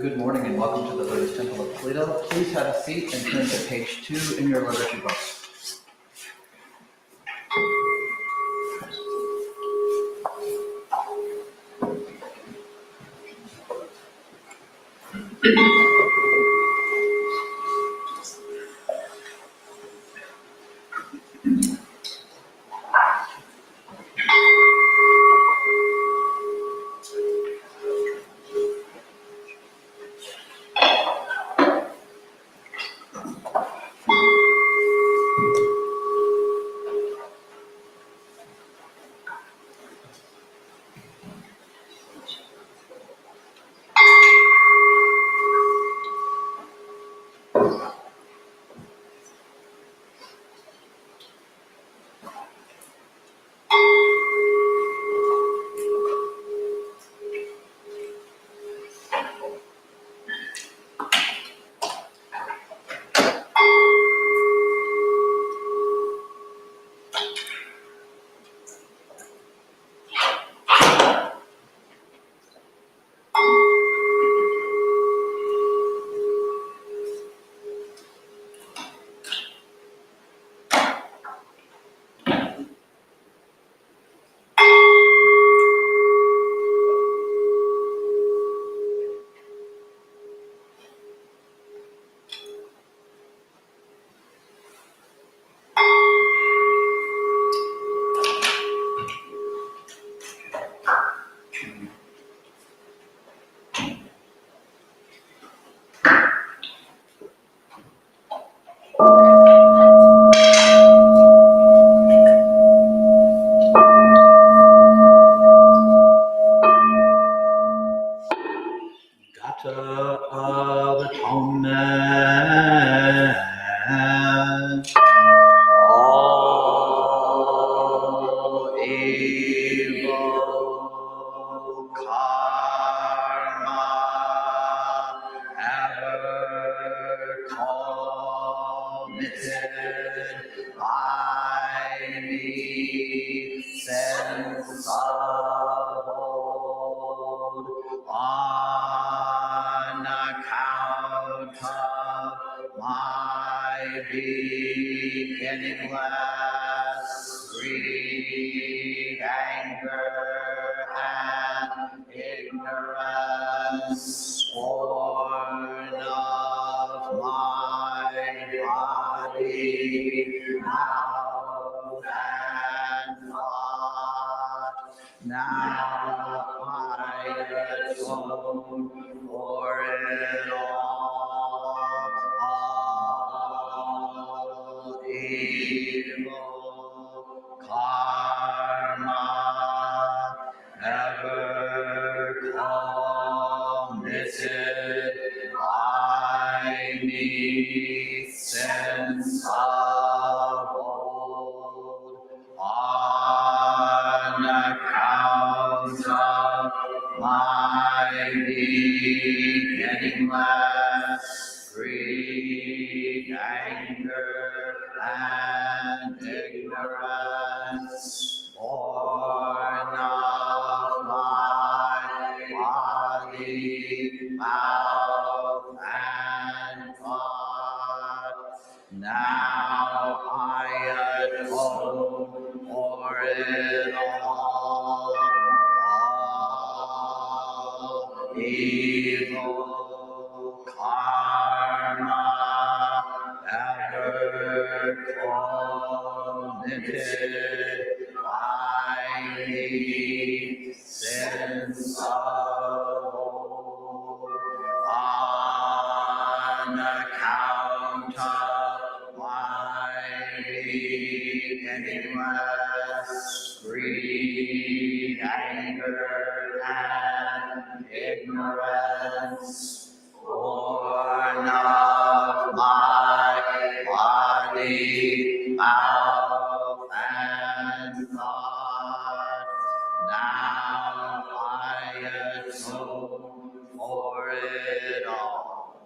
Good morning and welcome to the Buddhist Temple of Toledo. Please have a seat and turn to page 2 in your liturgy books. Of atonement, all evil karma ever committed by me since of old, on account of my beginningless greed, anger, and ignorance, scorn of my body, mouth, and thought. Now I atone for it all evil karma ever committed by me since of old, on account of my beginningless greed, anger, and ignorance, born of my body, mouth, and thought. Now I atone for it all evil karma ever committed by me since of old, on account of my beginningless greed, anger, and ignorance, born of my body, mouth, and thought. Now I atone for it all.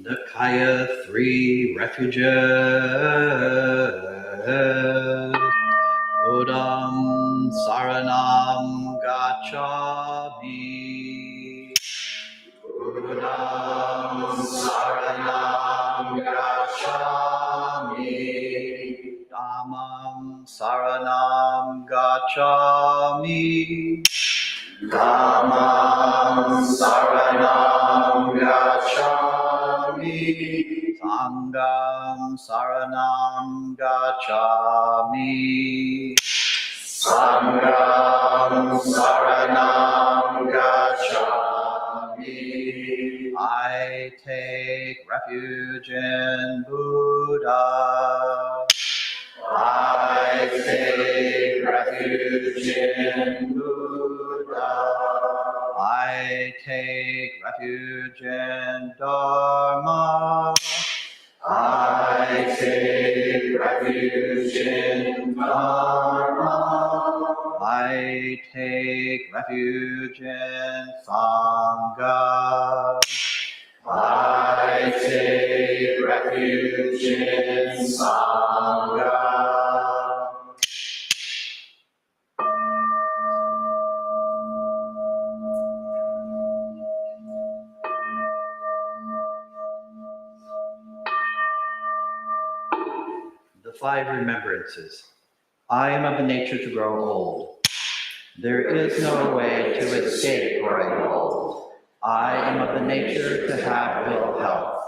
Nikaya 3 Refuges. Buddham Saranam Gacchami. Buddham Saranam Gacchami. Dhammam Saranam Gacchami. Dhammam Saranam Gacchami. Sangham Saranam Gacchami. Sangham Saranam Gacchami. I take refuge in Buddha. I take refuge in Buddha. I take refuge in Dharma. I take refuge in Dharma. I take refuge in Sangha. I take refuge in Sangha. The 5 remembrances. I am of the nature to grow old. There is no way to escape growing old. I am of the nature to have ill health.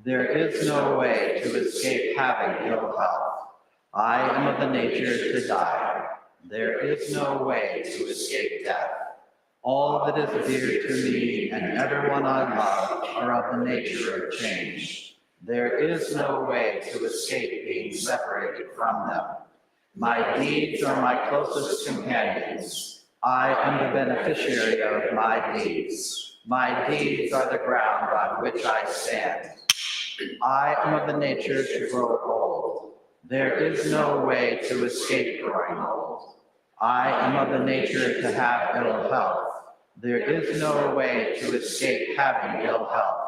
There is no way to escape having ill health. I am of the nature to die. There is no way to escape death. All that is dear to me and everyone I love are of the nature of change. There is no way to escape being separated from them. My deeds are my closest companions. I am the beneficiary of my deeds. My deeds are the ground on which I stand. I am of the nature to grow old. There is no way to escape growing old. I am of the nature to have ill health. There is no way to escape having ill health.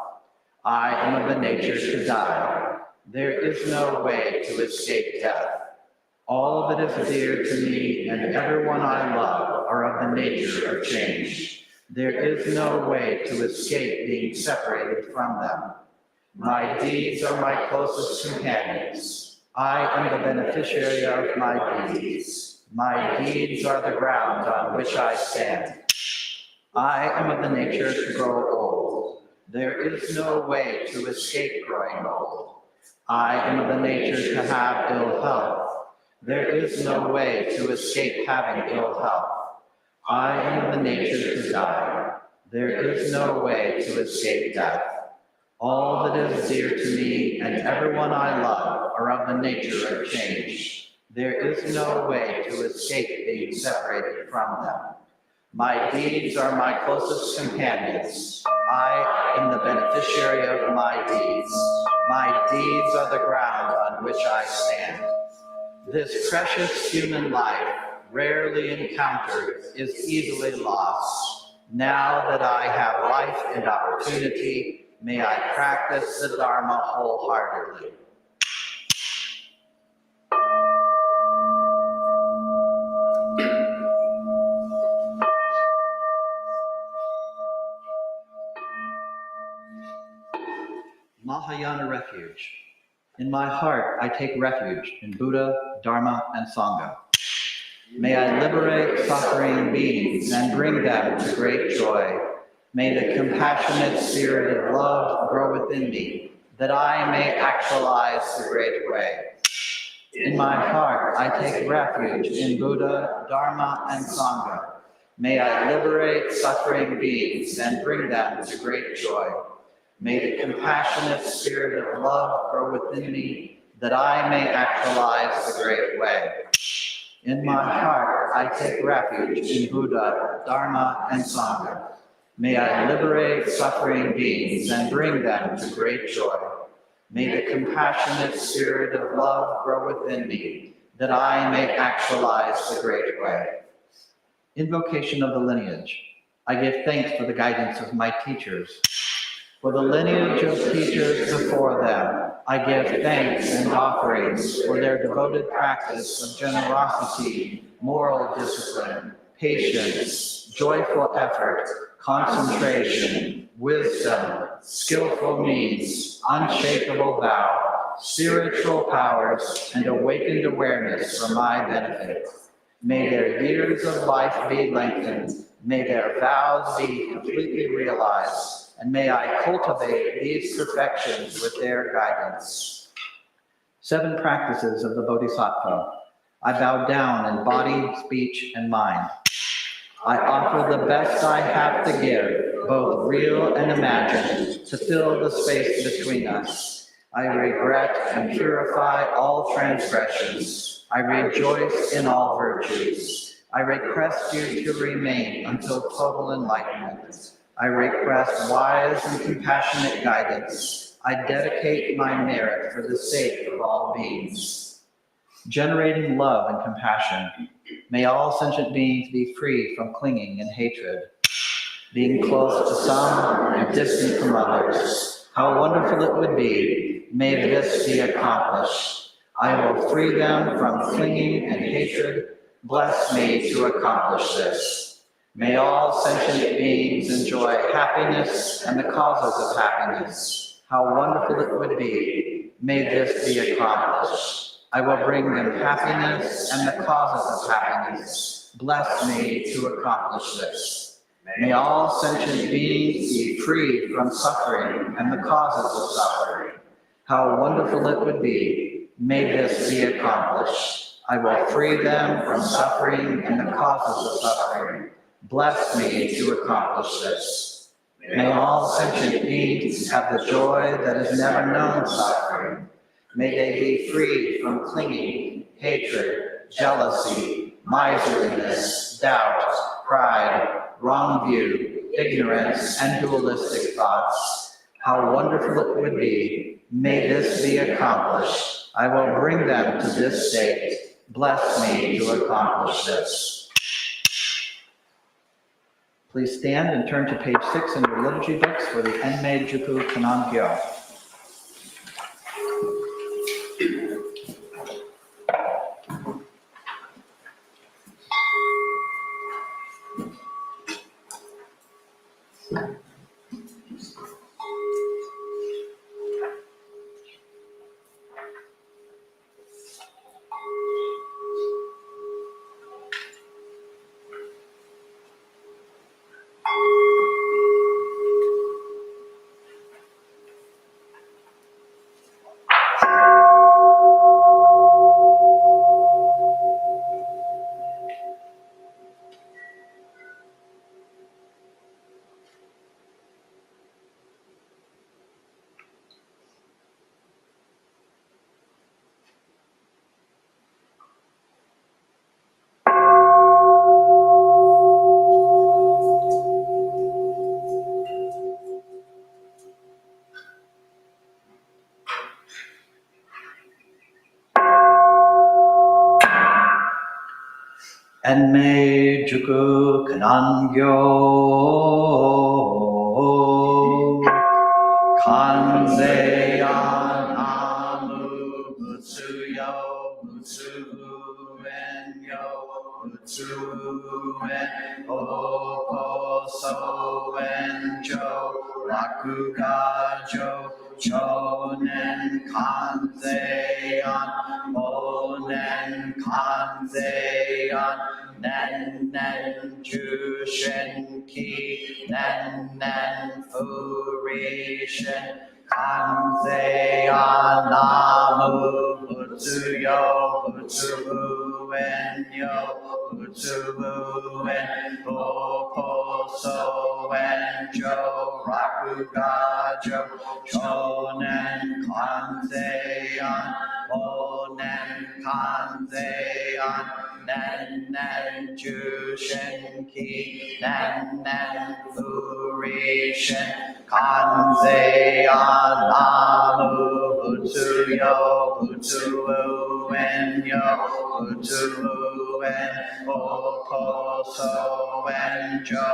I am of the nature to die. There is no way to escape death. All that is dear to me and everyone I love are of the nature of change. There is no way to escape being separated from them. My deeds are my closest companions. I am the beneficiary of my deeds. My deeds are the ground on which I stand. I am of the nature to grow old. There is no way to escape growing old. I am of the nature to have ill health. There is no way to escape having ill health. I am of the nature to die. There is no way to escape death. All that is dear to me and everyone I love are of the nature of change. There is no way to escape being separated from them. My deeds are my closest companions. I am the beneficiary of my deeds. My deeds are the ground on which I stand. This precious human life, rarely encountered, is easily lost. Now that I have life and opportunity, may I practice the Dharma wholeheartedly. Mahayana Refuge. In my heart, I take refuge in Buddha, Dharma, and Sangha. May I liberate suffering beings and bring them to great joy. May the compassionate spirit of love grow within me, that I may actualize the great way. In my heart, I take refuge in Buddha, Dharma, and Sangha. May I liberate suffering beings and bring them to great joy. May the compassionate spirit of love grow within me, that I may actualize the great way. In my heart, I take refuge in Buddha, Dharma, and Sangha. May I liberate suffering beings and bring them to great joy. May the compassionate spirit of love grow within me, that I may actualize the great way. Invocation of the lineage. I give thanks for the guidance of my teachers. For the lineage of teachers before them, I give thanks and offerings for their devoted practice of generosity, moral discipline, patience, joyful effort, concentration, wisdom, skillful means, unshakable vow, spiritual powers, and awakened awareness for my benefit. May their years of life be lengthened. May their vows be completely realized. And may I cultivate these perfections with their guidance. 7 practices of the Bodhisattva. I bow down in body, speech, and mind. I offer the best I have to give, both real and imagined, to fill the space between us. I regret and purify all transgressions. I rejoice in all virtues. I request you to remain until total enlightenment. I request wise and compassionate guidance. I dedicate my merit for the sake of all beings. Generating love and compassion. May all sentient beings be free from clinging and hatred. Being close to some and distant from others. How wonderful it would be. May this be accomplished. I will free them from clinging and hatred. Bless me to accomplish this. May all sentient beings enjoy happiness and the causes of happiness. How wonderful it would be. May this be accomplished. I will bring them happiness and the causes of happiness. Bless me to accomplish this. May all sentient beings be free from suffering and the causes of suffering. How wonderful it would be. May this be accomplished. I will free them from suffering and the causes of suffering. Bless me to accomplish this. May all sentient beings have the joy that has never known suffering. May they be free from clinging, hatred, jealousy, miserliness, doubt, pride, wrong view, ignorance, and dualistic thoughts. How wonderful it would be. May this be accomplished. I will bring them to this state. Bless me to accomplish this. Please stand and turn to page 6 in your liturgy books for the Enmei Jupu Kanangyo. Enmei Juku Kanangyo Kanzeya Namu Butsuyo Butsu Enyo Butsu En Opo So Enjo Rakugajo Chonen Kanzeyan Onen Kanzeyan Nen Nen Jushen Ki Nen Nen Furishen Kanzeyan Namu Butsuyo Butsu Enyo Butsu En Opo So Enjo Rakugajo Chonen Kanzeyan Onen Kanzeyan Nen Nen Jushen Ki Nen Nen Furishen Kanzeyan Namu Butsuyo Butsu Enyo Butsu En Opo So Enjo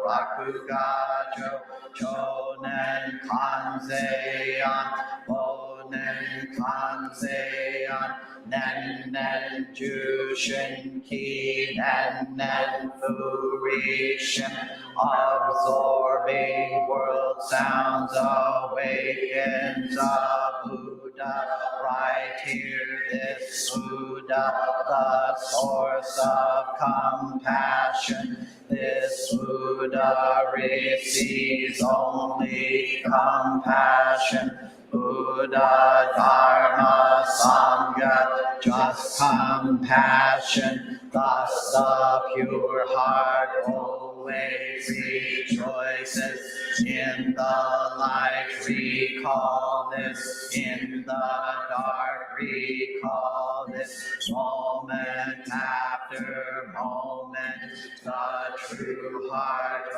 Rakugajo Chonen Kanzeon, Bonen Kanzeon, Nen Jushin Ki, Nen Furishin, absorbing world sounds awakens a Buddha, right here this Buddha, the source of compassion. This Buddha receives only compassion. Buddha, Dharma, Sangha, just compassion. Thus the pure heart always rejoices. In the light recall this, in the dark recall this, moment after moment, the true heart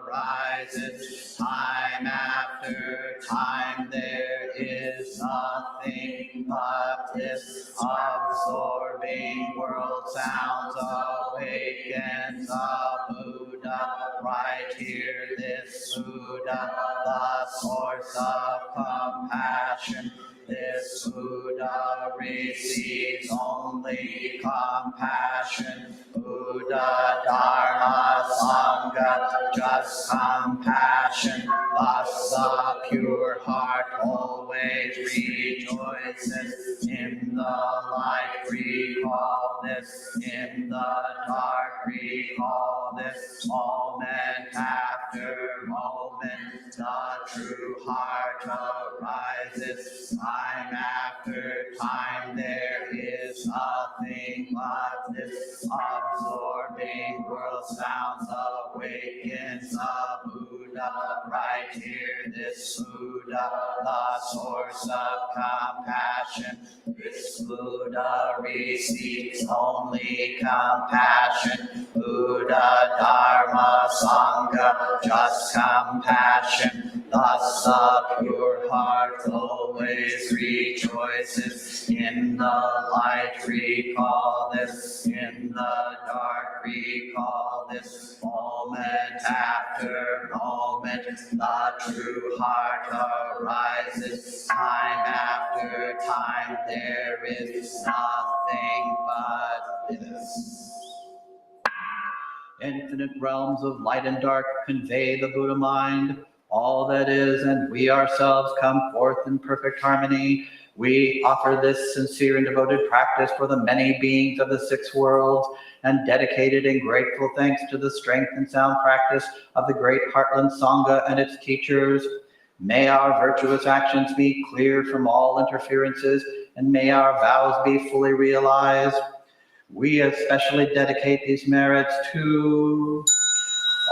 arises. Time after time there is nothing but this absorbing world sounds awakens a Buddha, right here this Buddha, the source of compassion. This Buddha receives only compassion. Buddha, Dharma, Sangha, just compassion. Thus the pure heart always rejoices. In the light recall this, in the dark recall this, moment after moment, the true heart arises. Time after time there is nothing but this absorbing world sounds awakens a Buddha, right here this Buddha, the source of compassion. This Buddha receives only compassion. Buddha, Dharma, Sangha, just compassion. Thus the pure heart always rejoices. In the light recall this, in the dark recall this, moment after moment, the true heart arises. Time after time there is nothing but this. Infinite realms of light and dark convey the Buddha mind. All that is and we ourselves come forth in perfect harmony. We offer this sincere and devoted practice for the many beings of the six worlds, and dedicated in grateful thanks to the strength and sound practice of the great Heartland Sangha and its teachers. May our virtuous actions be clear from all interferences, and may our vows be fully realized. We especially dedicate these merits to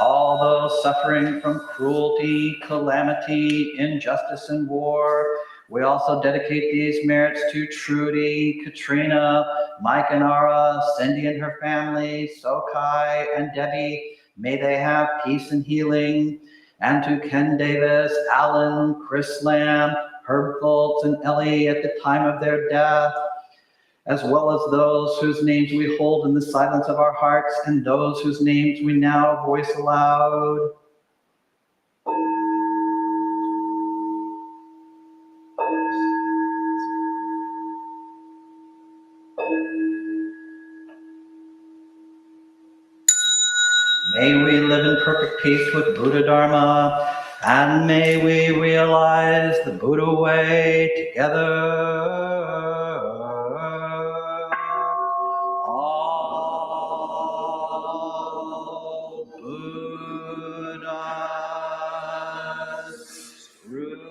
all those suffering from cruelty, calamity, injustice, and war. We also dedicate these merits to Trudy, Katrina, Mike and Ara, Cindy and her family, Sokai and Debbie. May they have peace and healing. And to Ken Davis, Alan, Chris Lamb, Herb Goltz, and Ellie at the time of their death, as well as those whose names we hold in the silence of our hearts and those whose names we now voice aloud. May we live in perfect peace with Buddha Dharma, and may we realize the Buddha way together. All Buddhas throughout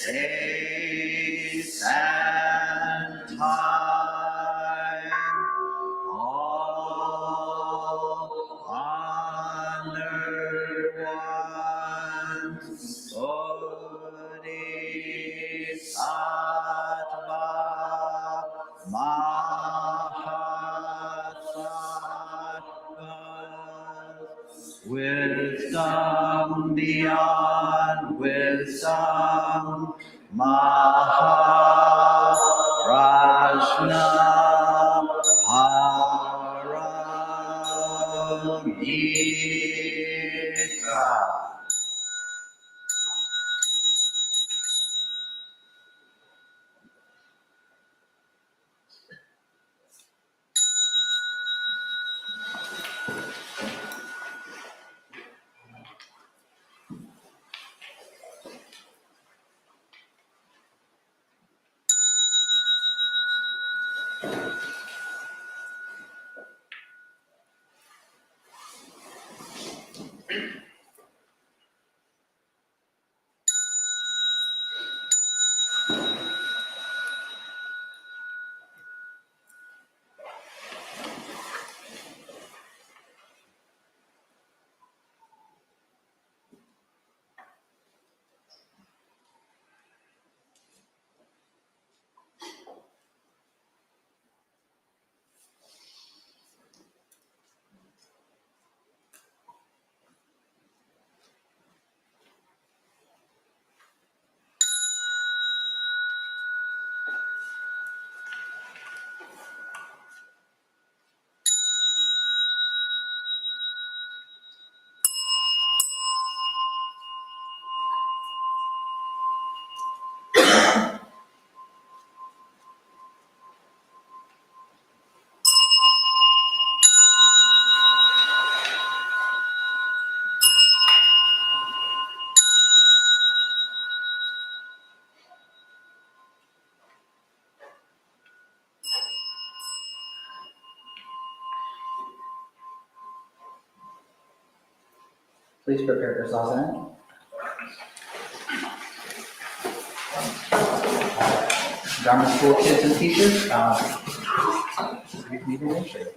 space and time, all honored ones, Bodhisattva, Mahasattvas, wisdom beyond wisdom, Maharajna Param Please prepare for Sasana. Dharma School kids and teachers, read me the nation.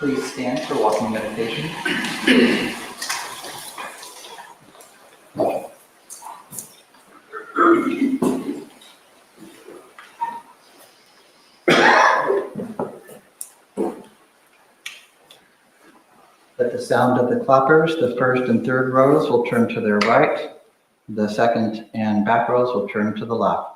Please stand for walking meditation. At the sound of the clappers, the first and third rows will turn to their right. The second and back rows will turn to the left.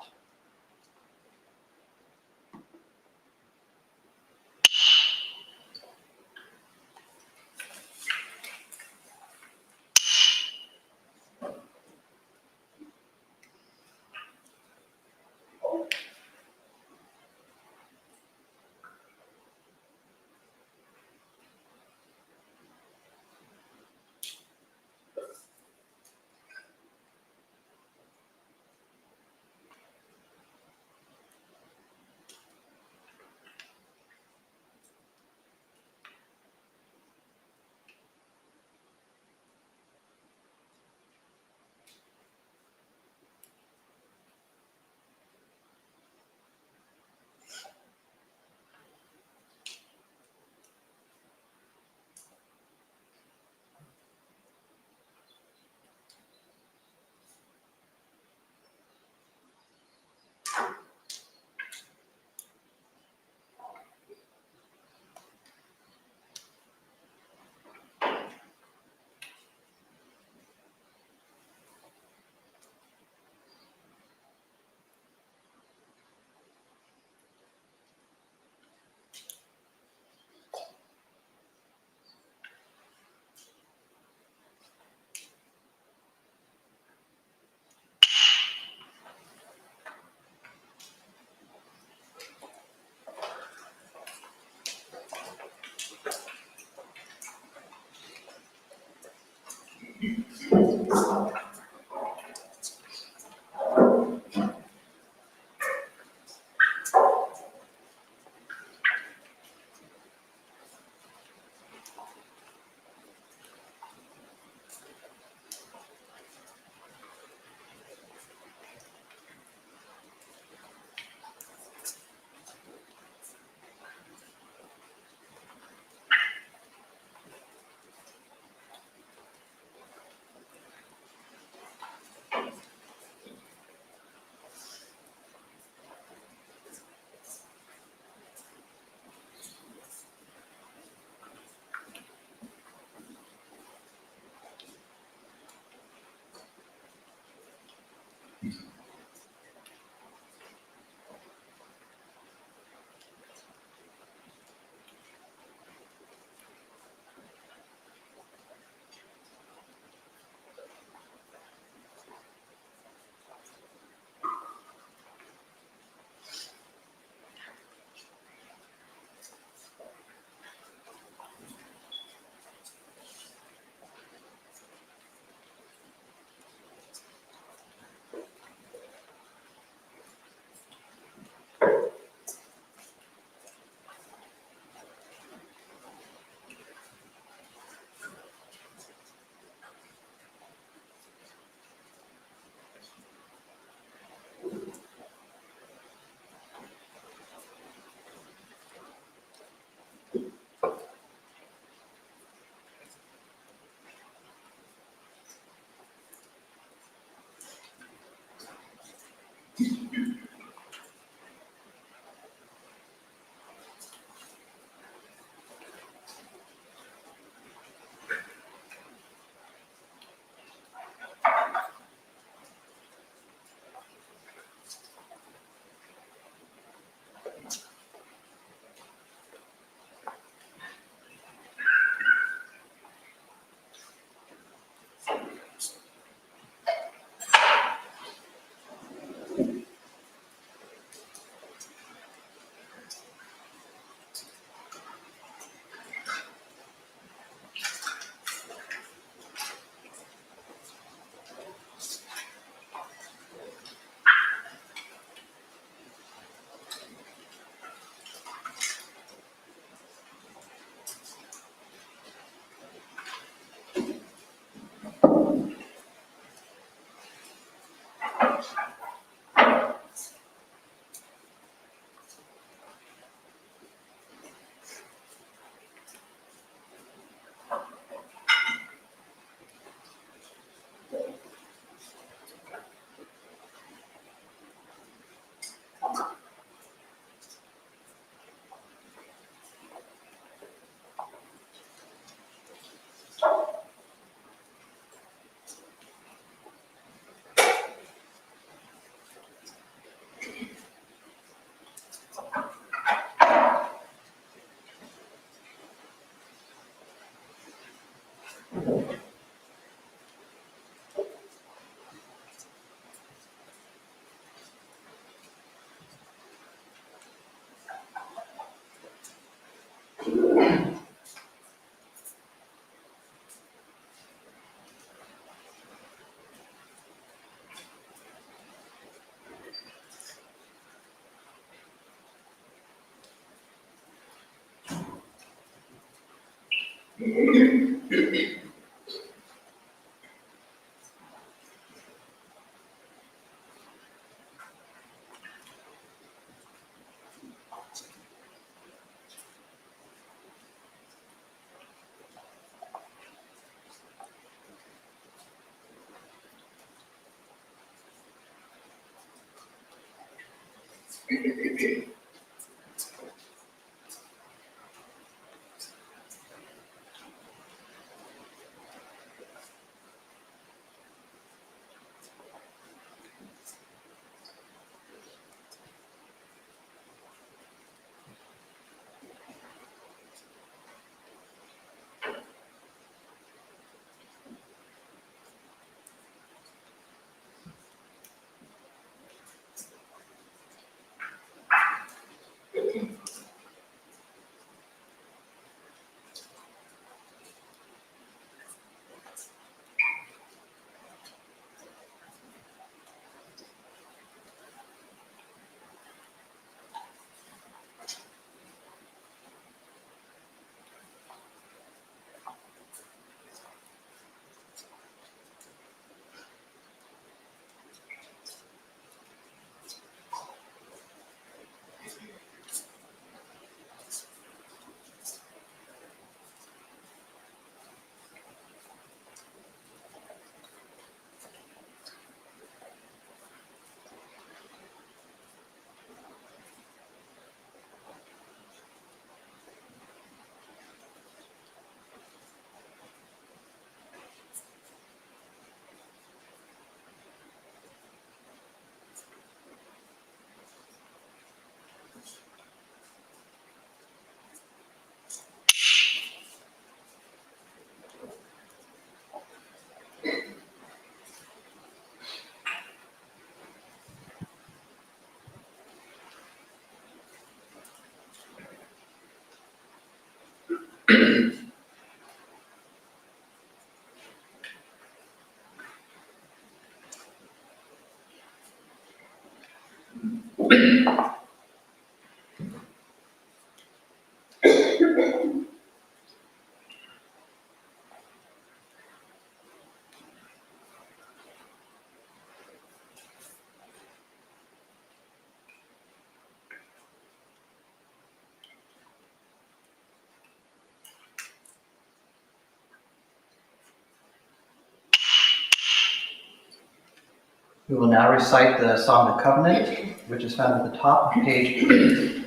We will now recite the Song of Covenant, which is found at the top of page 8.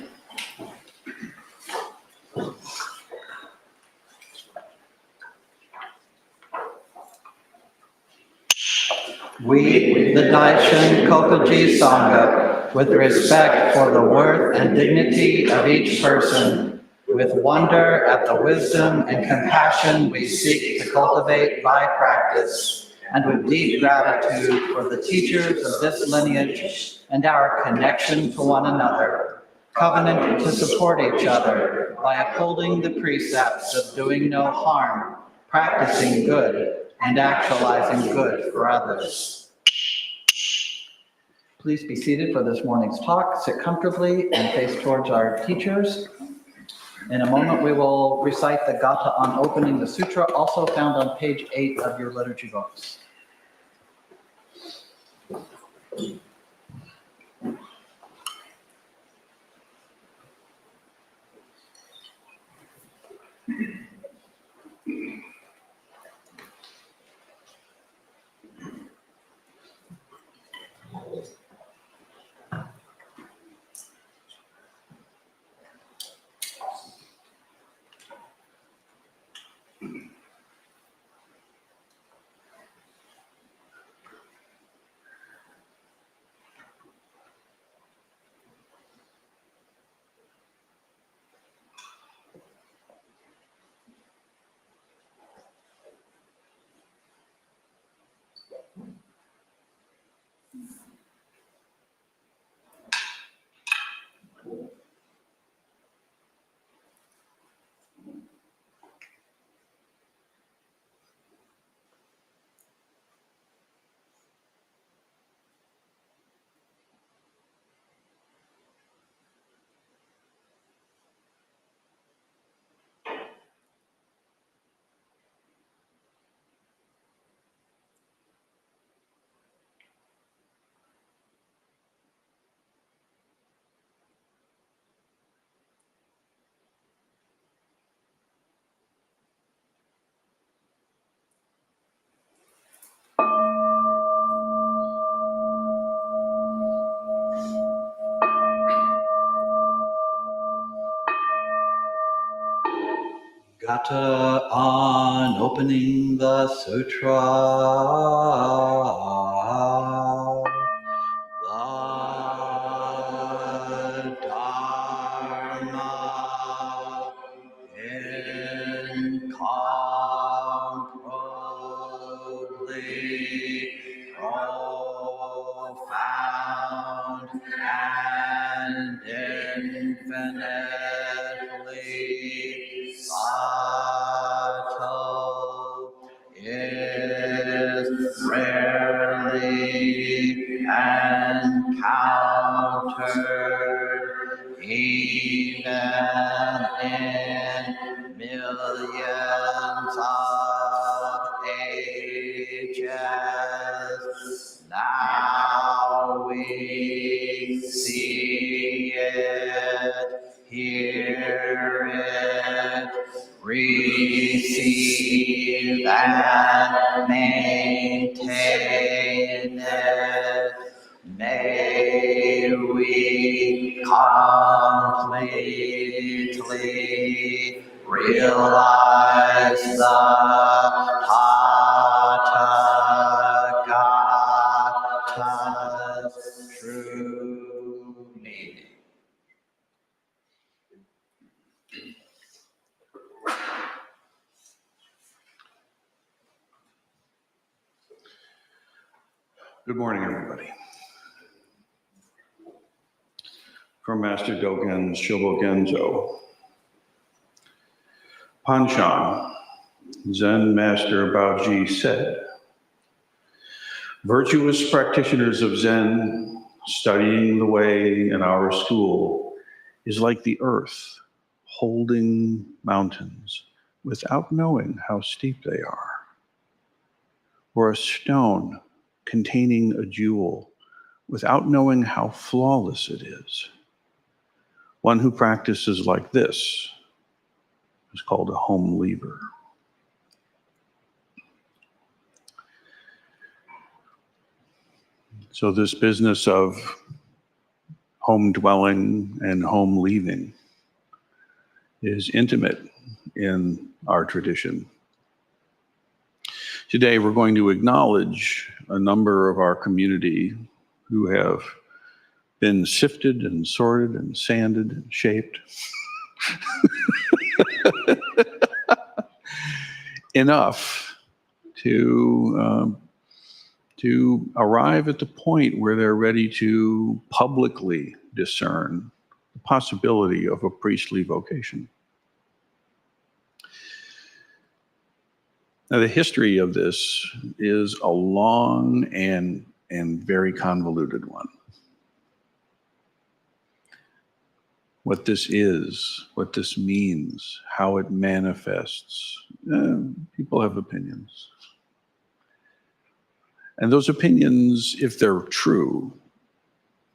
We, the Daishin Kokuji Sangha, with respect for the worth and dignity of each person, with wonder at the wisdom and compassion we seek to cultivate by practice, and with deep gratitude for the teachers of this lineage and our connection to one another, covenant to support each other by upholding the precepts of doing no harm, practicing good, and actualizing good for others. Please be seated for this morning's talk. Sit comfortably and face towards our teachers. In a moment, we will recite the Gatha on opening the sutra, also found on page 8 of your liturgy books. Kata on opening the sutra. The Dharma incomparably profound and infinitely subtle is rarely encountered even in millions of ages. Now we see it, hear it, receive and maintain it. May we completely realize the Tathagata's true meaning. Good morning, everybody. From Master Dogen's Shobogenzo. Panshan, Zen Master Baoji said, virtuous practitioners of Zen studying the way in our school is like the earth holding mountains without knowing how steep they are, or a stone containing a jewel without knowing how flawless it is. One who practices like this is called a home leaver. So this business of home dwelling and home leaving is intimate in our tradition. Today we're going to acknowledge a number of our community who have been sifted and sorted and sanded and shaped enough to arrive at the point where they're ready to publicly discern the possibility of a priestly vocation. Now, the history of this is a long and very convoluted one. What this is, what this means, how it manifests, people have opinions. And those opinions, if they're true,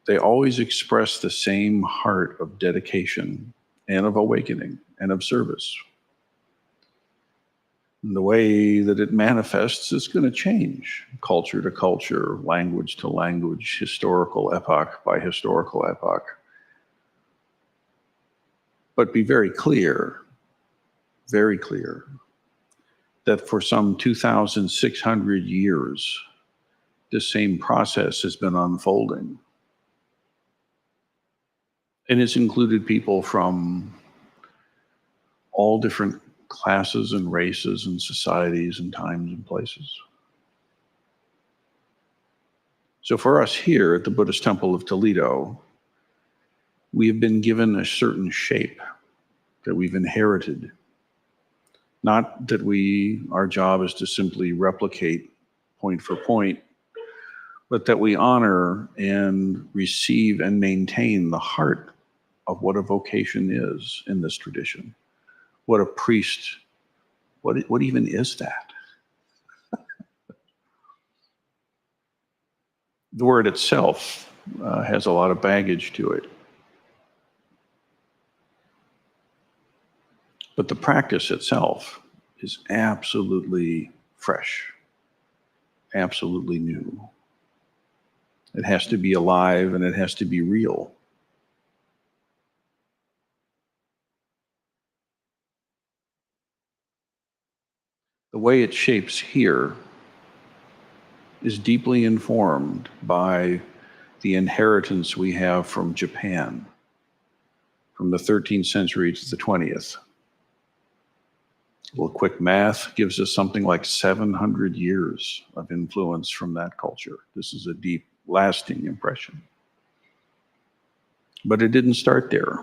they always express the same heart of dedication and of awakening and of service. And the way that it manifests is going to change culture to culture, language to language, historical epoch by historical epoch. But be very clear, that for some 2,600 years, the same process has been unfolding. And it's included people from all different classes and races and societies and times and places. So for us here at the Buddhist Temple of Toledo, we have been given a certain shape that we've inherited. Not that our job is to simply replicate point for point, but that we honor and receive and maintain the heart of what a vocation is in this tradition. What a priest, what even is that? The word itself has a lot of baggage to it. But the practice itself is absolutely fresh, absolutely new. It has to be alive and it has to be real. way it shapes here is deeply informed by the inheritance we have from Japan, from the 13th century to the 20th. Well, quick math gives us something like 700 years of influence from that culture. This is a deep, lasting impression. But it didn't start there.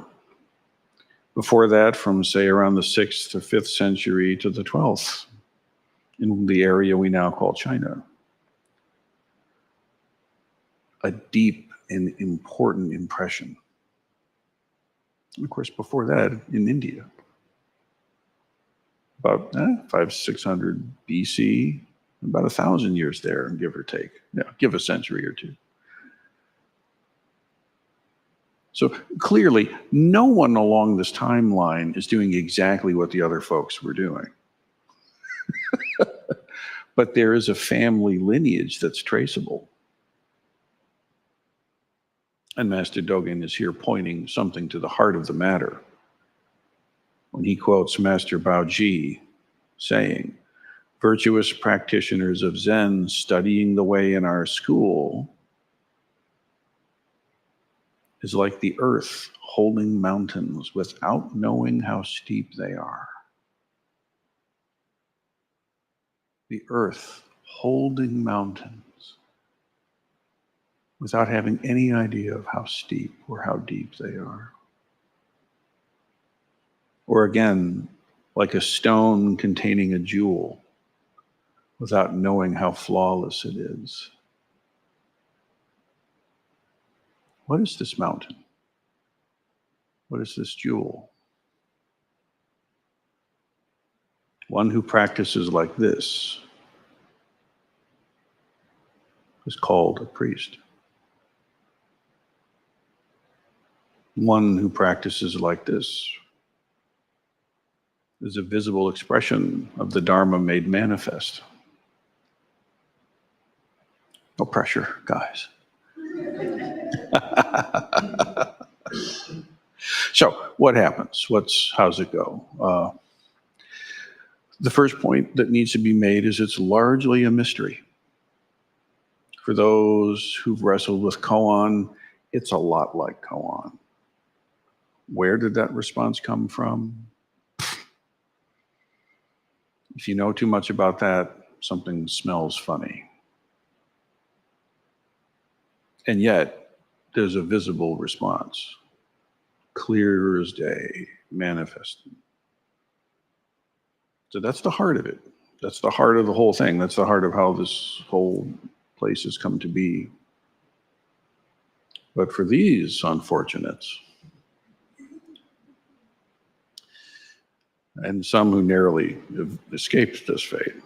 Before that, from say around the 6th to 5th century to the 12th, in the area we now call China, a deep and important impression. And of course, before that, in India, about 500-600 BC, about 1,000 years there, give or take. Yeah, give a century or two. So clearly, no one along this timeline is doing exactly what the other folks were doing. But there is a family lineage that's traceable. And Master Dogen is here pointing something to the heart of the matter when he quotes Master Baoji saying, "Virtuous practitioners of Zen studying the way in our school is like the earth holding mountains without knowing how steep they are." The earth holding mountains without having any idea of how steep or how deep they are. Or again, like a stone containing a jewel without knowing how flawless it is. What is this mountain? What is this jewel? One who practices like this is called a priest. One who practices like this is a visible expression of the Dharma made manifest. No pressure, guys. So what happens? How's it go? The first point that needs to be made is it's largely a mystery. For those who've wrestled with koan, it's a lot like koan. Where did that response come from? If you know too much about that, something smells funny. And yet, there's a visible response, clear as day, manifested. So that's the heart of it. That's the heart of the whole thing. That's the heart of how this whole place has come to be. But for these unfortunates, and some who narrowly have escaped this fate,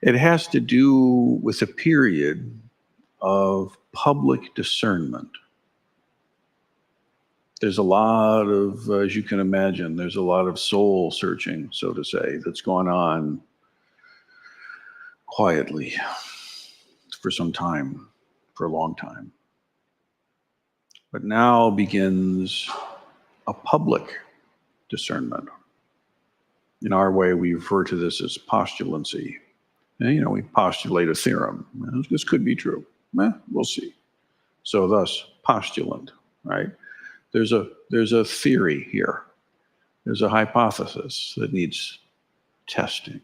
it has to do with a period of public discernment. There's a lot of, as you can imagine, there's a lot of soul searching, so to say, that's going on quietly for some time, for a long time. But now begins a public discernment. In our way, we refer to this as postulancy. And, we postulate a theorem. This could be true. We'll see. So thus, postulant, right? There's a theory here. There's a hypothesis that needs testing.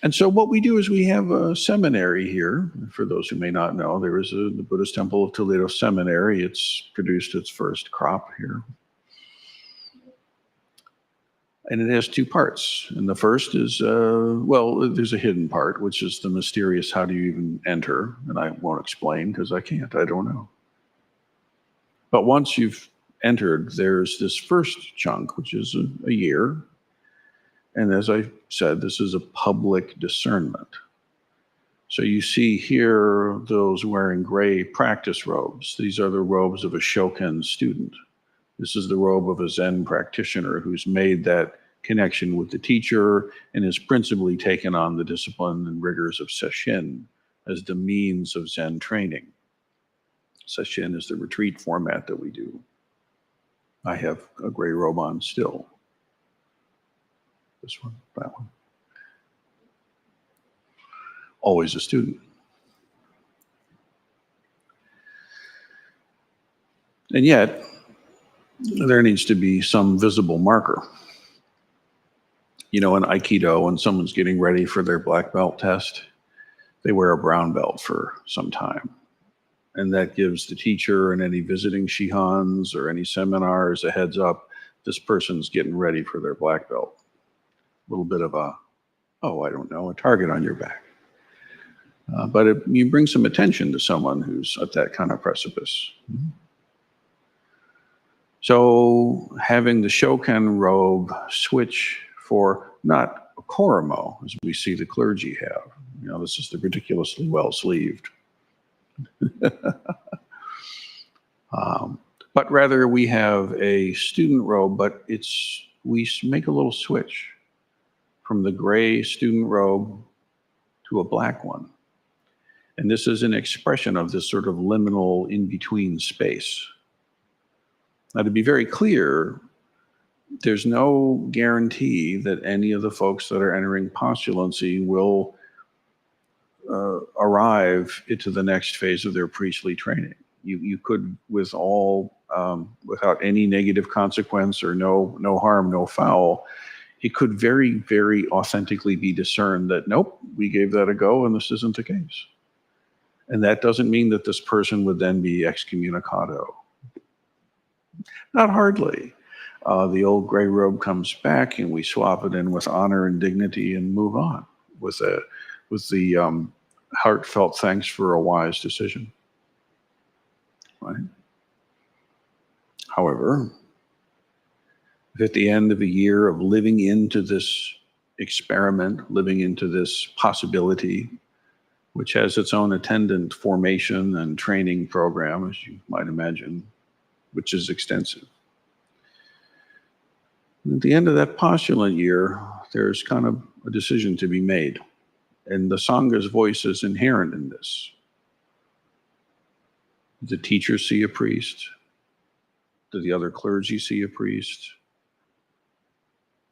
And so what we do is we have a seminary here. For those who may not know, there is the Buddhist Temple of Toledo Seminary. It's produced its first crop here. And it has two parts. And the first is, there's a hidden part, which is the mysterious how do you even enter? And I won't explain because I can't, I don't know. But once you've entered, there's this first chunk, which is a year. And as I said, this is a public discernment. So you see here those wearing gray practice robes. These are the robes of a Shoken student. This is the robe of a Zen practitioner who's made that connection with the teacher and has principally taken on the discipline and rigors of Sesshin as the means of Zen training. Sesshin is the retreat format that we do. I have a gray robe on still. This one, that one. Always a student. And yet, there needs to be some visible marker. You know, in Aikido, when someone's getting ready for their black belt test, they wear a brown belt for some time. And that gives the teacher and any visiting Shihans or any seminars a heads up, this person's getting ready for their black belt. A little bit of a, a target on your back. But you bring some attention to someone who's at that kind of precipice. So having the Shokan robe switch for not a koromo, as we see the clergy have. You know, this is the ridiculously well-sleeved. But rather we have a student robe, but we make a little switch from the gray student robe to a black one. And this is an expression of this sort of liminal in-between space. Now, to be very clear, there's no guarantee that any of the folks that are entering postulancy will arrive into the next phase of their priestly training. You could, without any negative consequence or no harm, no foul, it could very, very authentically be discerned that, nope, we gave that a go and this isn't the case. And that doesn't mean that this person would then be excommunicado. Not hardly. The old gray robe comes back and we swap it in with honor and dignity and move on with the heartfelt thanks for a wise decision. Right? However, if at the end of a year of living into this experiment, living into this possibility, which has its own attendant formation and training program, as you might imagine, which is extensive. At the end of that postulant year, there's kind of a decision to be made. And the Sangha's voice is inherent in this. Does the teacher see a priest? Do the other clergy see a priest?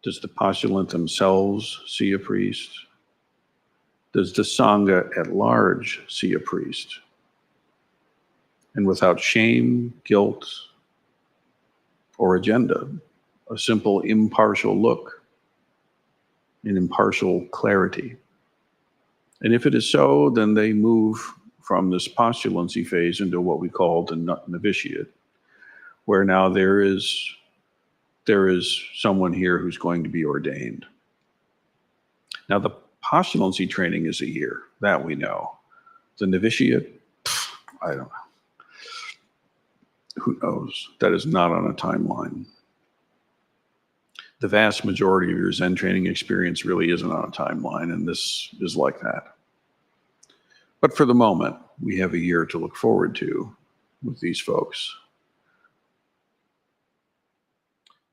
Does the postulant themselves see a priest? Does the Sangha at large see a priest? And without shame, guilt, or agenda, a simple impartial look, an impartial clarity. And if it is so, then they move from this postulancy phase into what we call the novitiate, where now there is someone here who's going to be ordained. Now the postulancy training is a year, that we know. The novitiate, I don't know. Who knows? That is not on a timeline. The vast majority of your Zen training experience really isn't on a timeline, and this is like that. But for the moment, we have a year to look forward to with these folks.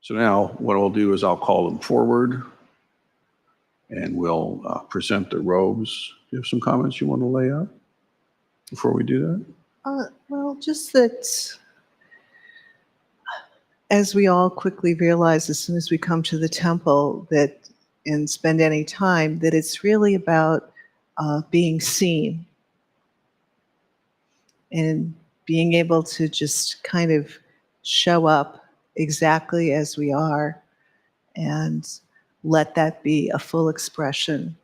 So now what I'll do is I'll call them forward and we'll present the robes. Do you have some comments you want to lay out before we do that? Well, just that as we all quickly realize as soon as we come to the temple that and spend any time, that it's really about being seen and being able to just kind of show up exactly as we are and let that be a full expression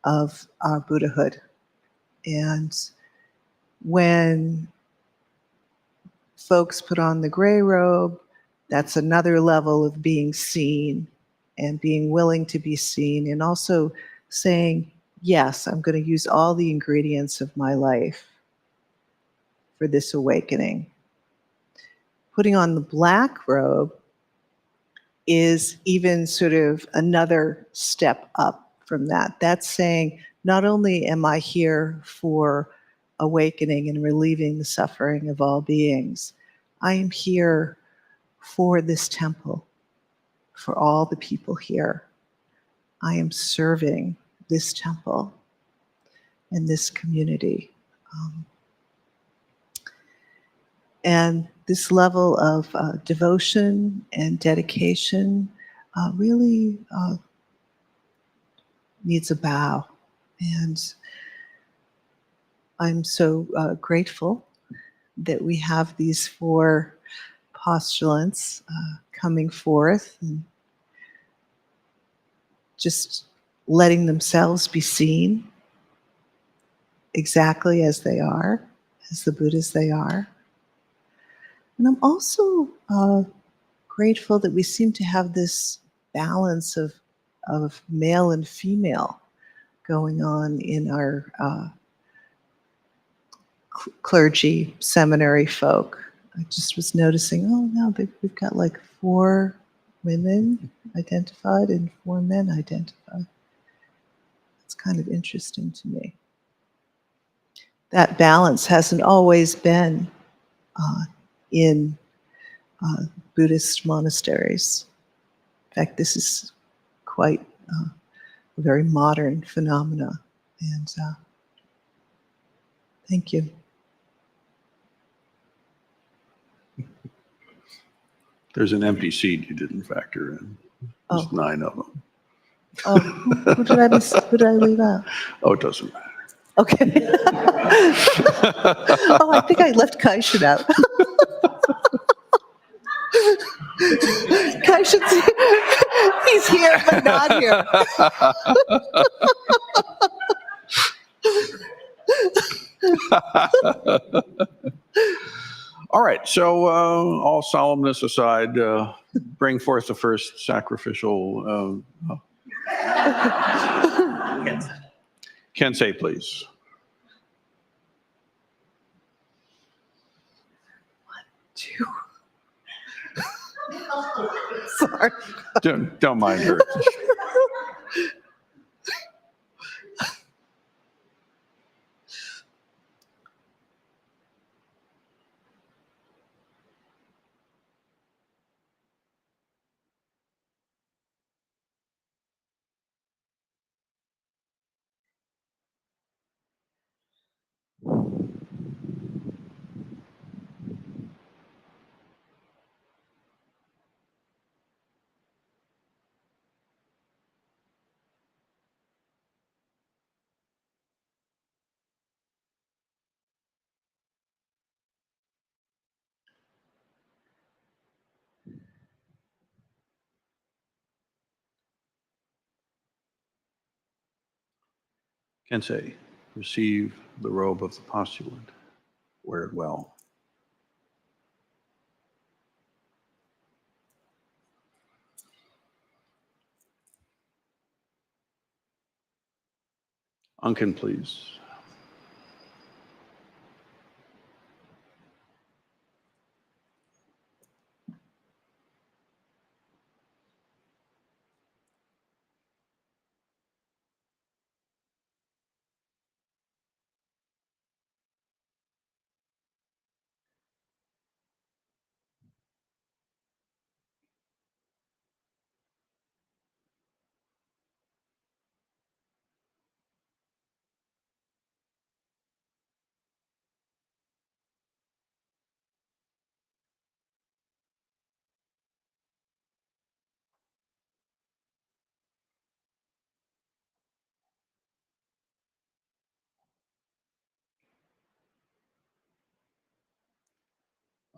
of our Buddhahood. And when folks put on the gray robe, that's another level of being seen and being willing to be seen, and also saying, yes, I'm going to use all the ingredients of my life for this awakening. Putting on the black robe is even sort of another step up from that. That's saying, not only am I here for awakening and relieving the suffering of all beings, I am here for this temple, for all the people here. I am serving this temple and this community. And this level of devotion and dedication really needs a bow. And I'm so grateful that we have these four postulants coming forth and just letting themselves be seen exactly as they are, as the Buddhas they are. And I'm also grateful that we seem to have this balance of male and female going on in our clergy seminary folk. I just was noticing, oh no, we've got like 4 women identified and 4 men identified. It's kind of interesting to me. That balance hasn't always been in Buddhist monasteries. In fact, this is quite a very modern phenomena. And thank you. There's an empty seat you didn't factor in. There's Oh. 9 of them. Oh, who did I miss? Who did I leave out? Oh, it doesn't matter. Okay. Oh, I think I left Kaishan out. Kaishan's he's here but not here. All right, so all solemnness aside, bring forth the first sacrificial. Kensei, please. Two. Sorry. Don't mind her. Kensei, receive the robe of the postulant. Wear it well. Unkin, please.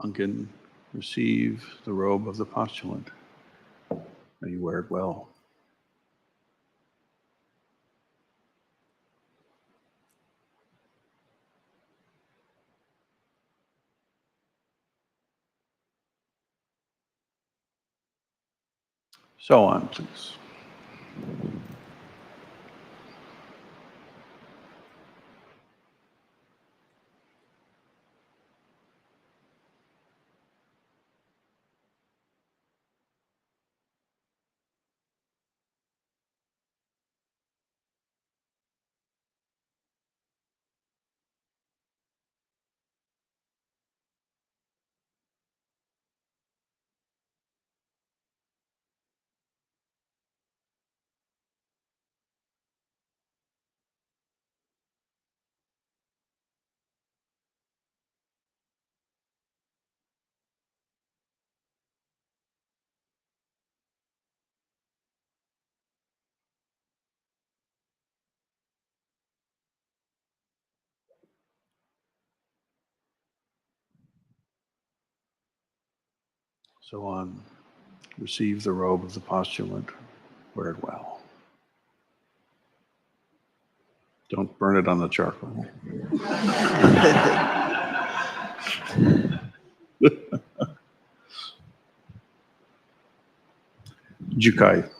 Unkin, receive the robe of the postulant. May you wear it well. So on, please. So on. Receive the robe of the postulant, wear it well. Don't burn it on the charcoal. Jukai.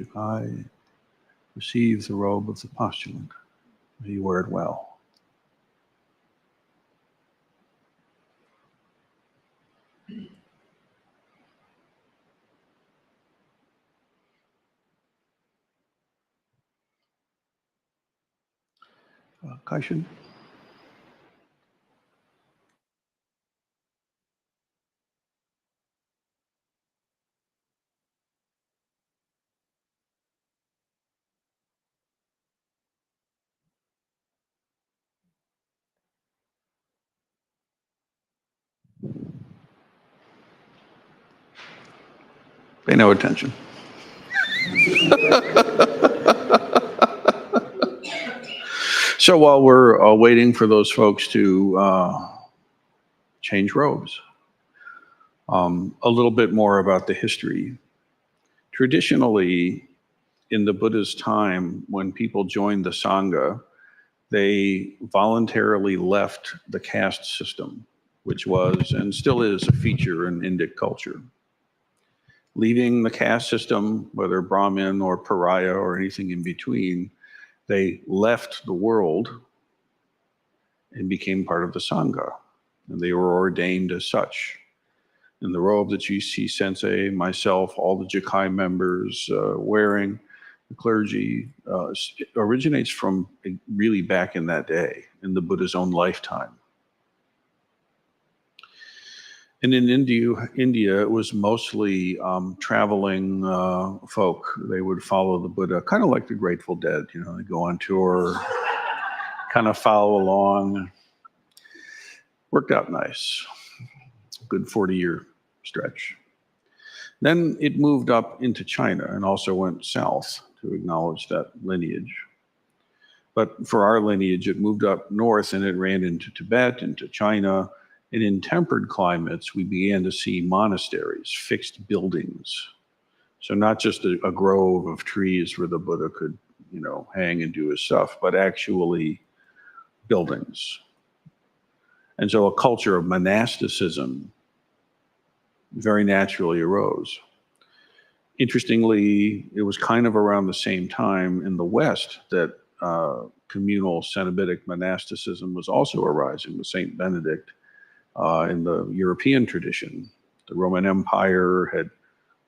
Jukai. Receive the robe of the postulant. May you wear it well. Kaishin. Pay no attention. So while we're waiting for those folks to change robes, a little bit more about the history. Traditionally, in the Buddha's time, when people joined the Sangha, they voluntarily left the caste system, which was and still is a feature in Indic culture. Leaving the caste system, whether Brahmin or pariah or anything in between, they left the world and became part of the Sangha, and they were ordained as such. In the robe that you see Sensei, myself, all the Jukai members wearing, the clergy, originates from really back in that day, in the Buddha's own lifetime. And in India, it was mostly traveling folk. They would follow the Buddha, kind of like the Grateful Dead. You know, they go on tour, kind of follow along. Worked out nice. Good 40-year stretch. Then it moved up into China and also went south to acknowledge that lineage. But for our lineage, it moved up north and it ran into Tibet, into China. And in temperate climates, we began to see monasteries, fixed buildings. So not just a grove of trees where the Buddha could, you know, hang and do his stuff, but actually buildings. And so a culture of monasticism very naturally arose. Interestingly, it was kind of around the same time in the West that communal Cenobitic monasticism was also arising with Saint Benedict in the European tradition. The Roman Empire had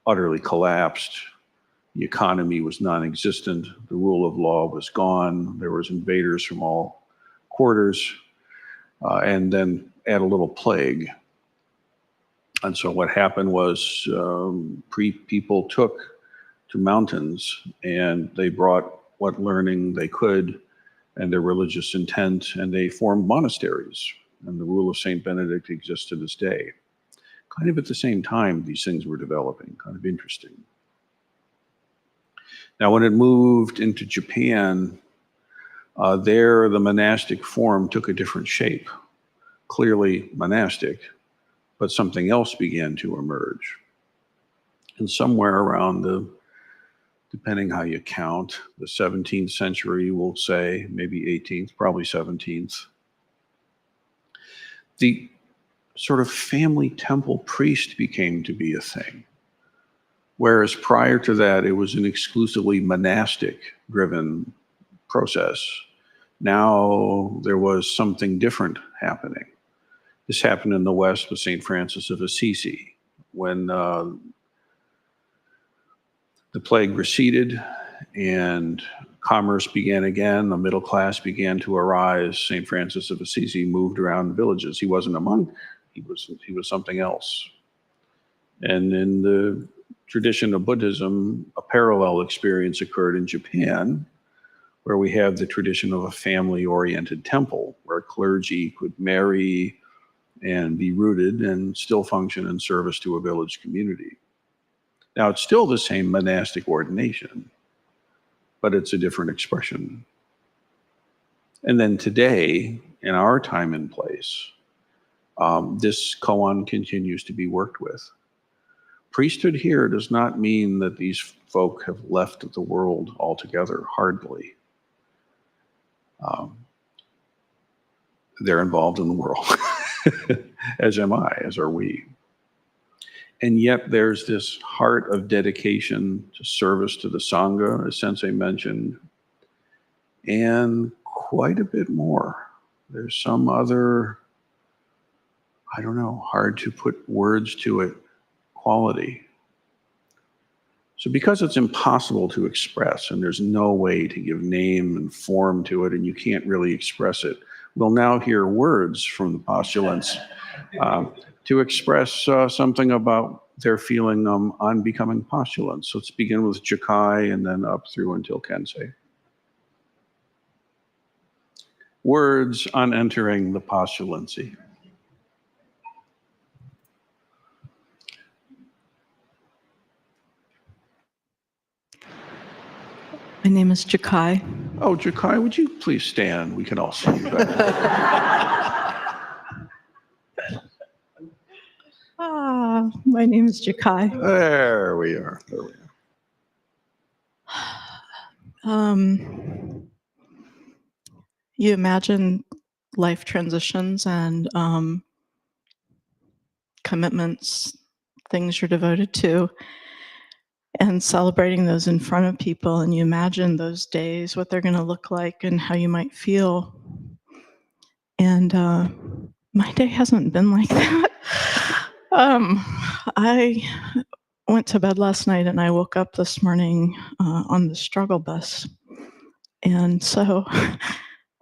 utterly collapsed. The economy was non-existent. The rule of law was gone. There was invaders from all quarters. And then add a little plague. And so what happened was people took to mountains and they brought what learning they could and their religious intent, and they formed monasteries. And the rule of Saint Benedict exists to this day. Kind of at the same time these things were developing, kind of interesting. Now when it moved into Japan, there the monastic form took a different shape. Clearly monastic, but something else began to emerge. And somewhere around the, depending how you count, the 17th century, we'll say, maybe 18th, probably 17th, the sort of family temple priest became to be a thing. Whereas prior to that, it was an exclusively monastic driven process. Now there was something different happening. This happened in the West with St. Francis of Assisi. When the plague receded and commerce began again, the middle class began to arise, St. Francis of Assisi moved around villages. He wasn't a monk, he was something else. And in the tradition of Buddhism, a parallel experience occurred in Japan, where we have the tradition of a family-oriented temple, where clergy could marry and be rooted and still function in service to a village community. Now, it's still the same monastic ordination, but it's a different expression. And then today, in our time and place, this koan continues to be worked with. Priesthood here does not mean that these folk have left the world altogether, hardly. They're involved in the world, as am I, as are we. And yet there's this heart of dedication to service to the Sangha, as Sensei mentioned, and quite a bit more. There's some other, I don't know, hard to put words to it, quality. So because it's impossible to express and there's no way to give name and form to it and you can't really express it, we'll now hear words from the postulants to express something about their feeling on becoming postulants. So let's begin with Jakai and then up through until Kensei. Words on entering the postulancy. My name is Jakai. Oh, Jakai, would you please stand? We can all see you better. My name is Jakai. There we are. There we are. You imagine life transitions and commitments, things you're devoted to, and celebrating those in front of people. And you imagine those days, what they're going to look like and how you might feel. And my day hasn't been like that. I went to bed last night and I woke up this morning on the struggle bus. And so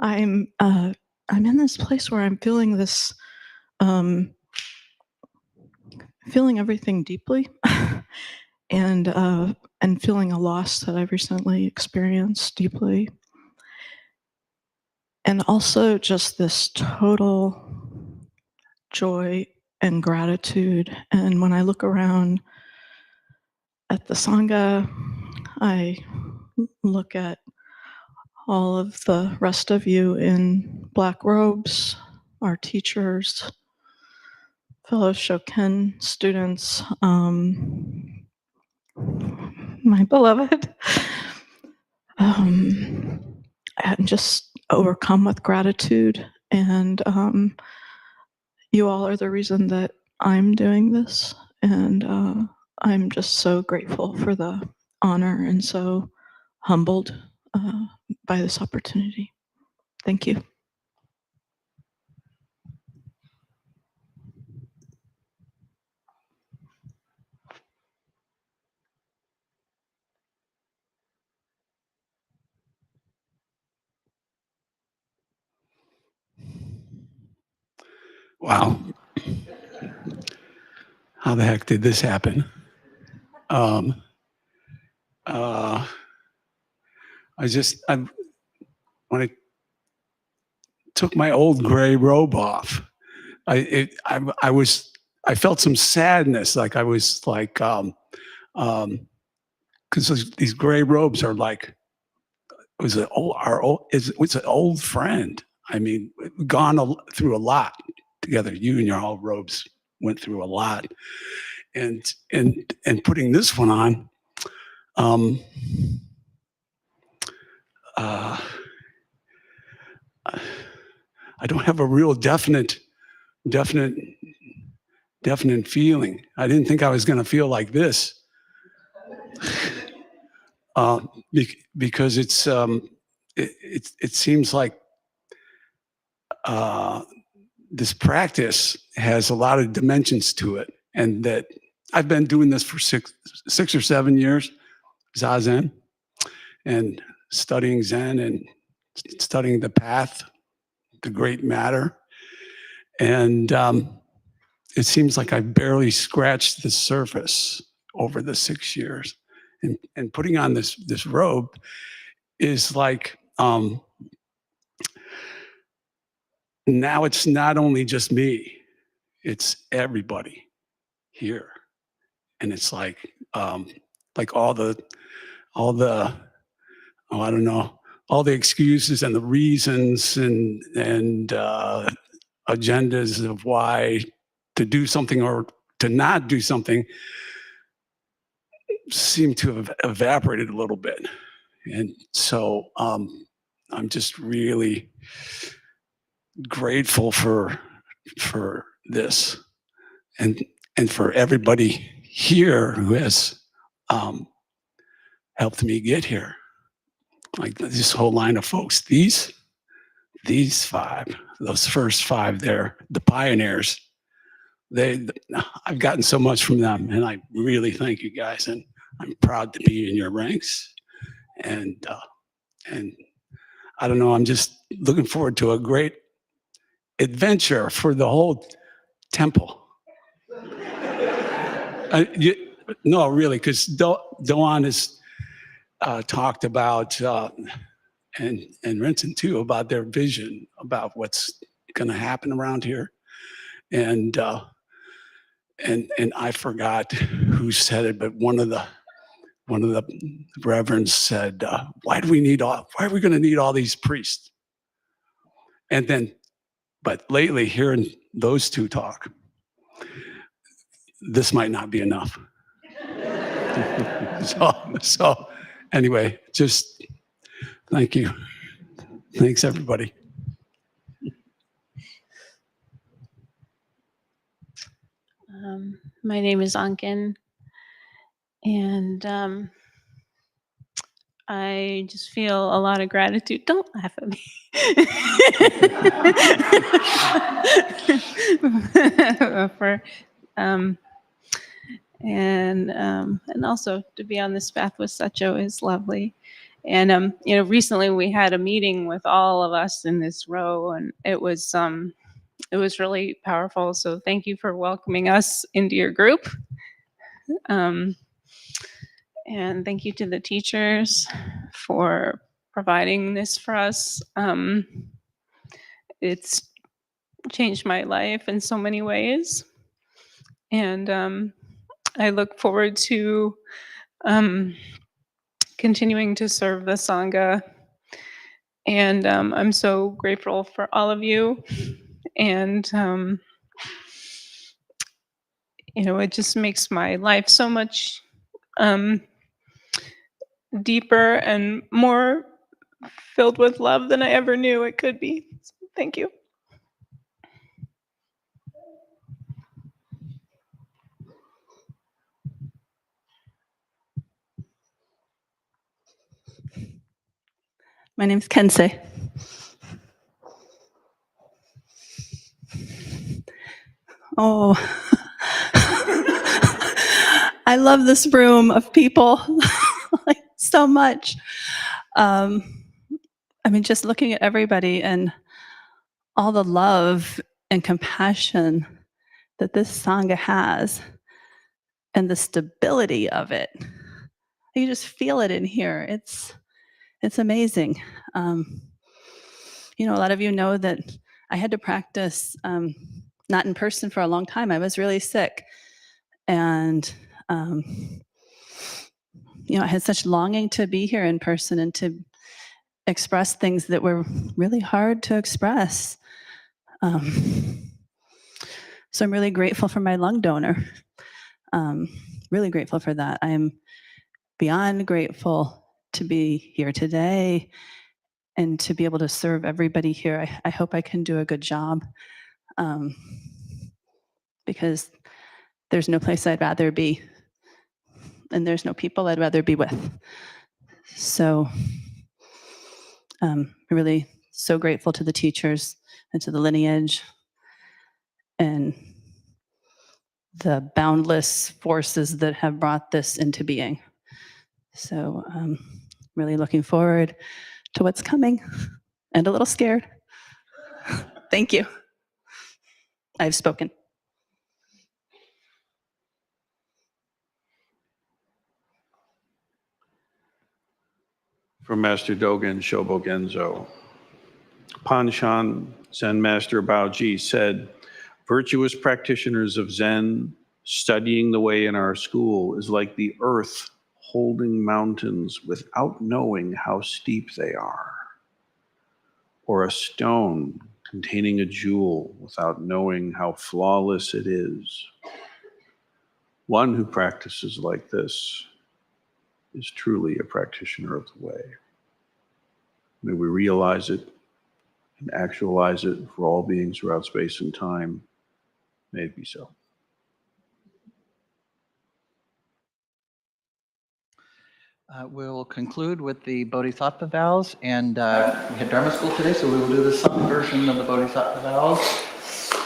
I'm in this place where I'm feeling this, feeling everything deeply and feeling a loss that I've recently experienced deeply. And also just this total joy and gratitude. And when I look around at the Sangha, I look at all of the rest of you in black robes, our teachers, fellow Shoken students, my beloved. I'm just overcome with gratitude, and you all are the reason that I'm doing this, and I'm just so grateful for the honor and so humbled by this opportunity. Thank you. Wow. How the heck did this happen? When I took my old gray robe off, I felt some sadness. Like I was like, because these gray robes are like, it was an old friend. I mean, gone through a lot together. You and your old robes went through a lot, and putting this one on, I don't have a real definite feeling. I didn't think I was going to feel like this, because it seems like this practice has a lot of dimensions to it, and that I've been doing this for six or 7 years, Zazen, and studying Zen and studying the path, the great matter. And it seems like I've barely scratched the surface over the 6 years. And putting on this robe is like, now it's not only just me, it's everybody here. And it's like all the, oh, I don't know, all the excuses and the reasons and agendas of why to do something or to not do something seem to have evaporated a little bit. And so I'm just really grateful for this and for everybody here who has helped me get here. Like this whole line of folks, these 5, those first 5 there, the pioneers, I've gotten so much from them, and I really thank you guys, and I'm proud to be in your ranks. And I don't know, I'm just looking forward to a great adventure for the whole temple. No, really, because Doan has talked about, and Renton too, about their vision about what's going to happen around here. And I forgot who said it, but one of the reverends said, why are we going to need all these priests? And then, but lately hearing those two talk, this might not be enough. So anyway, just thank you. Thanks, everybody. My name is Ankin, and I just feel a lot of gratitude. Don't laugh at me. And also to be on this path with Sacho is lovely. And recently we had a meeting with all of us in this row, and it was really powerful. So thank you for welcoming us into your group. And thank you to the teachers for providing this for us. It's changed my life in so many ways. And I look forward to continuing to serve the Sangha. And I'm so grateful for all of you. And, it just makes my life so much deeper and more filled with love than I ever knew it could be. So thank you. My name's Kensei. Oh, I love this room of people like, so much. Just looking at everybody and all the love and compassion that this Sangha has and the stability of it. You just feel it in here. It's amazing. A lot of you know that I had to practice not in person for a long time. I was really sick. And, I had such longing to be here in person and to express things that were really hard to express. So I'm really grateful for my lung donor. Really grateful for that. I am beyond grateful to be here today and to be able to serve everybody here. I hope I can do a good job because there's no place I'd rather be and there's no people I'd rather be with. So I'm really so grateful to the teachers into the lineage and the boundless forces that have brought this into being. So really looking forward to what's coming and a little scared. Thank you. I've spoken. From Master Dogen Shobo Genzo. Panshan Zen Master Baoji said, virtuous practitioners of Zen studying the way in our school is like the earth holding mountains without knowing how steep they are, or a stone containing a jewel without knowing how flawless it is. One who practices like this is truly a practitioner of the way. May we realize it and actualize it for all beings throughout space and time. May it be so. We'll conclude with the Bodhisattva vows, and we had Dharma school today, so we will do the sung version of the Bodhisattva vows.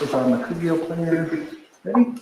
Is our Makugyo player ready?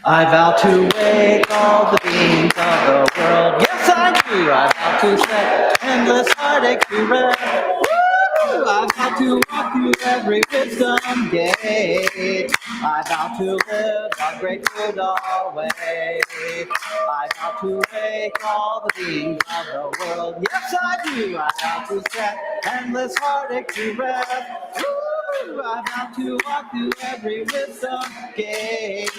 I vow to wake all the beings of the world. Yes, I do. I vow to set endless heartache to rest. Woo! I vow to walk through every wisdom gate. I vow to live a great Buddha way. I vow to wake all the beings of the world. Yes, I do. I vow to set endless heartache to rest. Woo! I vow to walk through every wisdom gate.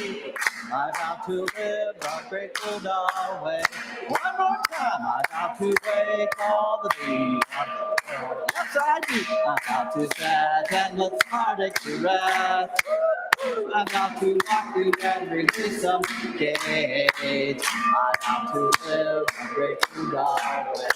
I vow to live a great Buddha way. One more time. I vow to wake all the beings of the world. Yes, I do. I vow to set endless heartache to rest. I vow to walk through every wisdom gate. I vow to live a great Buddha way.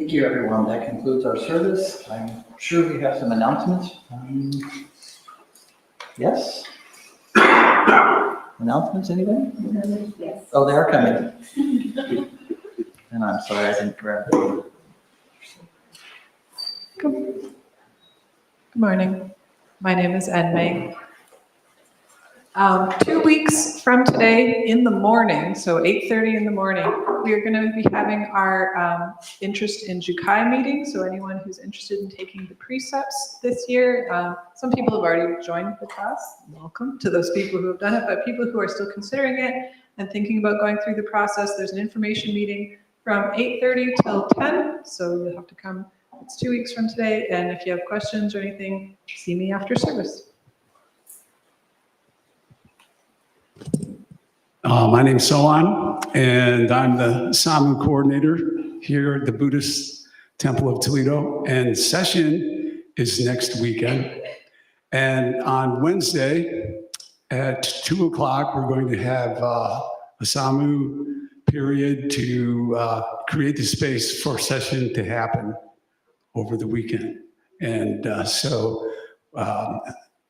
Thank you, everyone. That concludes our service. I'm sure we have some announcements. Yes? Announcements, anybody? Yes. Oh, they are coming. And I'm sorry I didn't grab them. Good morning. My name is Enmei. 2 weeks from today in the morning, so 8:30 in the morning, we are going to be having our interest in Jukai meeting. So anyone who's interested in taking the precepts this year, some people have already joined the class. Welcome to those people who have done it, but people who are still considering it and thinking about going through the process, there's an information meeting from 8:30 till 10. So you'll have to come. It's 2 weeks from today. And if you have questions or anything, see me after service. My name's Soan, and I'm the Samu coordinator here at the Buddhist Temple of Toledo. And session is next weekend. And on Wednesday at 2 o'clock, we're going to have a Samu period to create the space for session to happen over the weekend. And so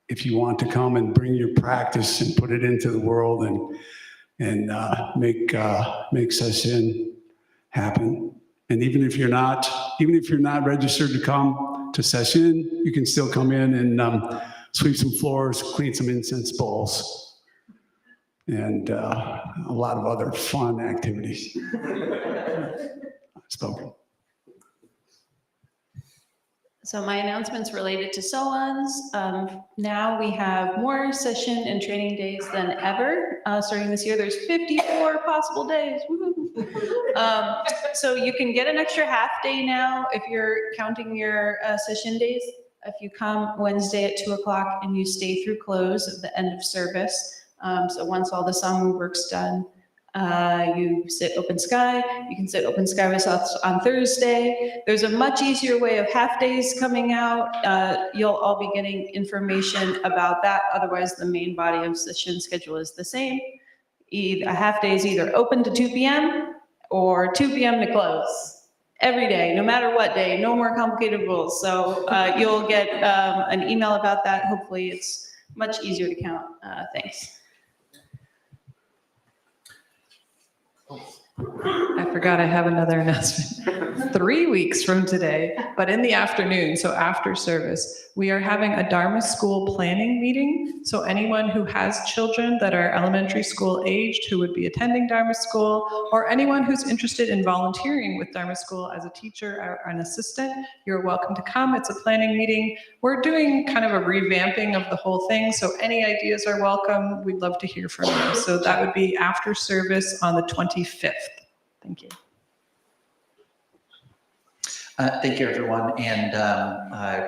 if you want to come and bring your practice and put it into the world and make session happen. And even if you're not registered to come to session, you can still come in and sweep some floors, clean some incense bowls, and a lot of other fun activities. Spoken. So my announcements related to SOANs. Now we have more session and training days than ever. Starting this year, there's 54 possible days. So you can get an extra half day now if you're counting your session days. If you come Wednesday at 2 o'clock and you stay through close at the end of service. So once all the Samu work's done, you sit open sky. You can sit open sky with us on Thursday. There's a much easier way of half days coming out. You'll all be getting information about that. Otherwise, the main body of session schedule is the same. A half day is either open to 2 p.m. or 2 p.m. to close. Every day, no matter what day, no more complicated rules. So you'll get an email about that. Hopefully it's much easier to count. Thanks. I forgot I have another announcement. 3 weeks from today, but in the afternoon, so after service, we are having a Dharma school planning meeting. So anyone who has children that are elementary school aged who would be attending Dharma school, or anyone who's interested in volunteering with Dharma school as a teacher or an assistant, you're welcome to come. It's a planning meeting. We're doing kind of a revamping of the whole thing. So any ideas are welcome. We'd love to hear from you. So that would be after service on the 25th. Thank you. Thank you, everyone. And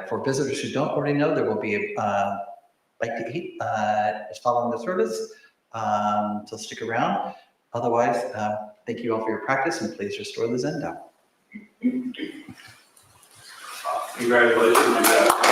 for visitors who don't already know, there will be a bite to eat following the service. So stick around. Otherwise, thank you all for your practice, and please restore the Zen Tao. Congratulations.